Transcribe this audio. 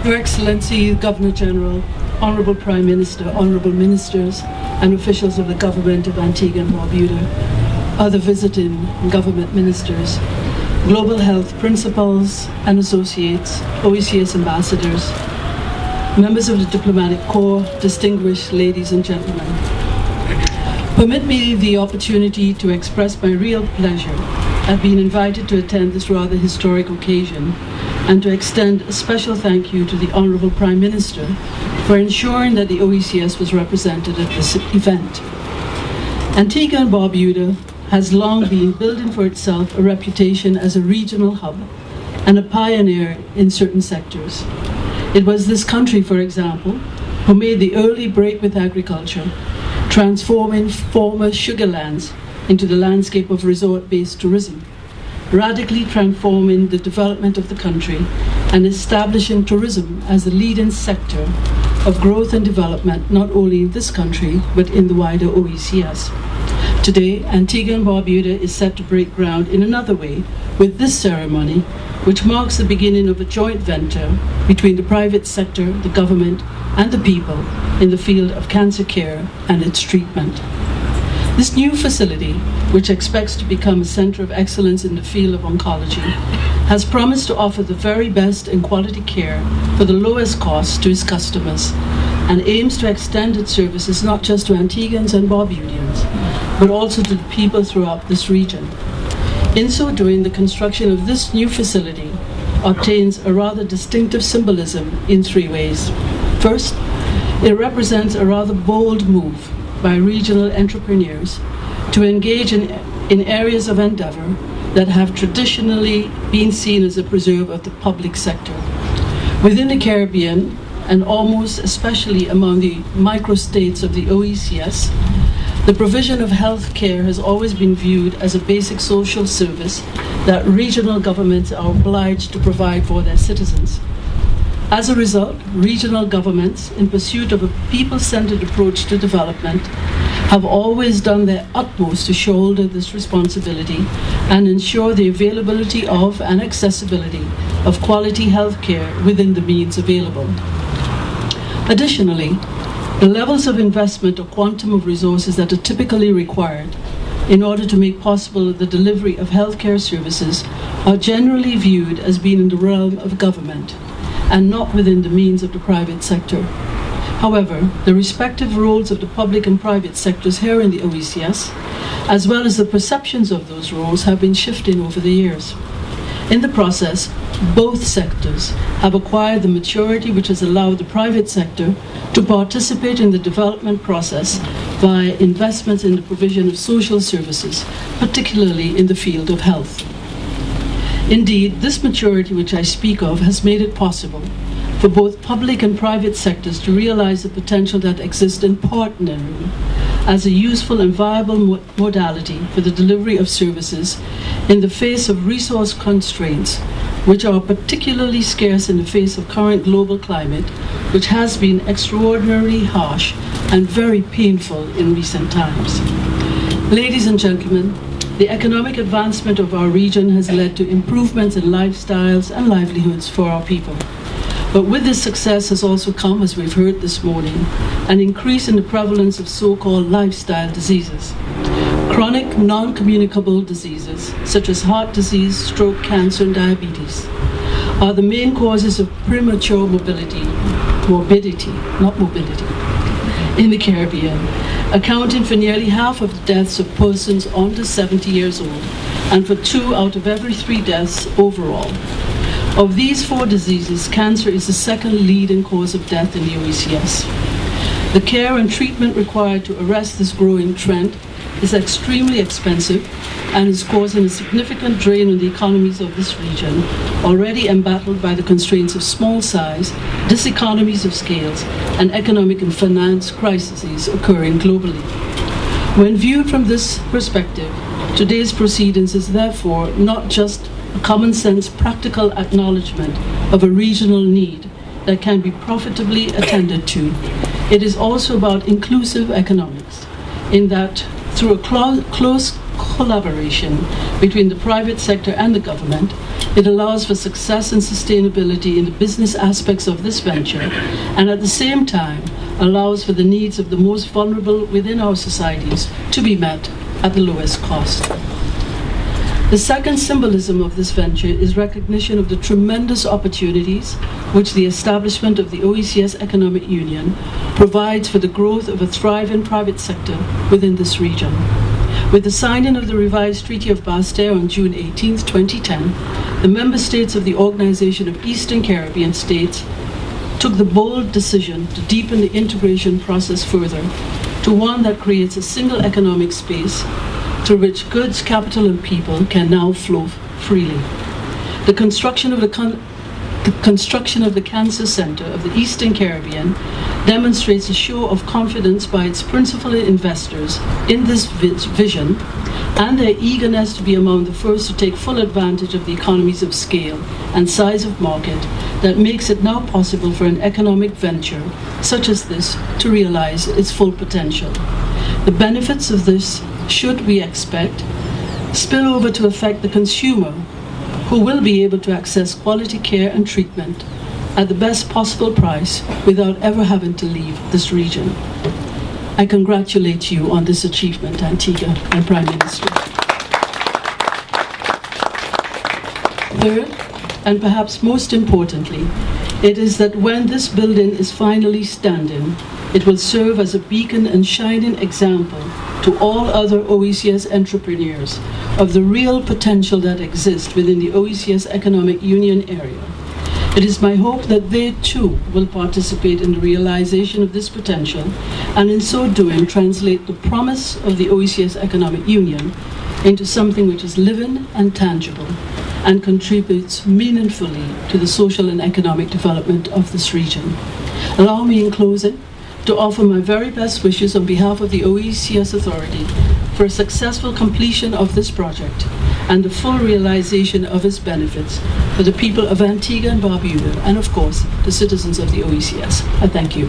Your Excellency, Governor General, Honourable Prime Minister, Honourable Ministers, and officials of the Government of Antigua and Barbuda, other visiting government ministers, global health principals and associates, OECS ambassadors, members of the diplomatic corps, distinguished ladies and gentlemen. Permit me the opportunity to express my real pleasure at being invited to attend this rather historic occasion and to extend a special thank you to the Honourable Prime Minister for ensuring that the OECS was represented at this event. Antigua and Barbuda has long been building for itself a reputation as a regional hub and a pioneer in certain sectors. It was this country, for example, who made the early break with agriculture, transforming former sugar lands into the landscape of resort-based tourism, radically transforming the development of the country and establishing tourism as the leading sector of growth and development, not only in this country, but in the wider OECS. Today, Antigua and Barbuda is set to break ground in another way with this ceremony, which marks the beginning of a joint venture between the private sector, the government, and the people in the field of cancer care and its treatment. This new facility, which expects to become a center of excellence in the field of oncology, has promised to offer the very best in quality care for the lowest cost to its customers and aims to extend its services not just to Antiguans and Barbudians, but also to the people throughout this region. In so doing, the construction of this new facility obtains a rather distinctive symbolism in three ways. First, it represents a rather bold move by regional entrepreneurs to engage in areas of endeavor that have traditionally been seen as a preserve of the public sector. Within the Caribbean, and almost especially among the microstates of the OECS, the provision of health care has always been viewed as a basic social service that regional governments are obliged to provide for their citizens. As a result, regional governments, in pursuit of a people-centered approach to development, have always done their utmost to shoulder this responsibility and ensure the availability of and accessibility of quality health care within the means available. Additionally, the levels of investment or quantum of resources that are typically required in order to make possible the delivery of healthcare services are generally viewed as being in the realm of government and not within the means of the private sector. However, the respective roles of the public and private sectors here in the OECS, as well as the perceptions of those roles, have been shifting over the years. In the process, both sectors have acquired the maturity which has allowed the private sector to participate in the development process via investments in the provision of social services, particularly in the field of health. Indeed, this maturity which I speak of has made it possible for both public and private sectors to realize the potential that exists in partnering as a useful and viable modality for the delivery of services in the face of resource constraints, which are particularly scarce in the face of current global climate, which has been extraordinarily harsh and very painful in recent times. Ladies and gentlemen, the economic advancement of our region has led to improvements in lifestyles and livelihoods for our people. But with this success has also come, as we've heard this morning, an increase in the prevalence of so-called lifestyle diseases. Chronic, non-communicable diseases, such as heart disease, stroke, cancer, and diabetes, are the main causes of premature morbidity, in the Caribbean, accounting for nearly half of the deaths of persons under 70 years old, and for 2 out of every 3 deaths overall. Of these 4 diseases, cancer is the second leading cause of death in the OECS. The care and treatment required to arrest this growing trend is extremely expensive and is causing a significant drain on the economies of this region, already embattled by the constraints of small size, diseconomies of scales, and economic and finance crises occurring globally. When viewed from this perspective, today's proceedings is therefore not just a common-sense practical acknowledgement of a regional need that can be profitably attended to. It is also about inclusive economics, in that through a close collaboration between the private sector and the government. It allows for success and sustainability in the business aspects of this venture, and at the same time allows for the needs of the most vulnerable within our societies to be met at the lowest cost. The second symbolism of this venture is recognition of the tremendous opportunities which the establishment of the OECS Economic Union provides for the growth of a thriving private sector within this region. With the signing of the revised Treaty of Basse-Terre on June 18, 2010, the member states of the Organization of Eastern Caribbean States took the bold decision to deepen the integration process further to one that creates a single economic space through which goods, capital, and people can now flow freely. The construction of the Cancer Center of the Eastern Caribbean demonstrates a show of confidence by its principal investors in this vision and their eagerness to be among the first to take full advantage of the economies of scale and size of market that makes it now possible for an economic venture such as this to realize its full potential. The benefits of this should, we expect, spill over to affect the consumer, who will be able to access quality care and treatment at the best possible price without ever having to leave this region. I congratulate you on this achievement, Antigua and Prime Minister. Third, and perhaps most importantly, it is that when this building is finally standing, it will serve as a beacon and shining example to all other OECS entrepreneurs of the real potential that exists within the OECS Economic Union area. It is my hope that they too will participate in the realization of this potential, and in so doing translate the promise of the OECS Economic Union into something which is living and tangible and contributes meaningfully to the social and economic development of this region. Allow me in closing to offer my very best wishes on behalf of the OECS Authority for a successful completion of this project and the full realization of its benefits for the people of Antigua and Barbuda and, of course, the citizens of the OECS. I thank you.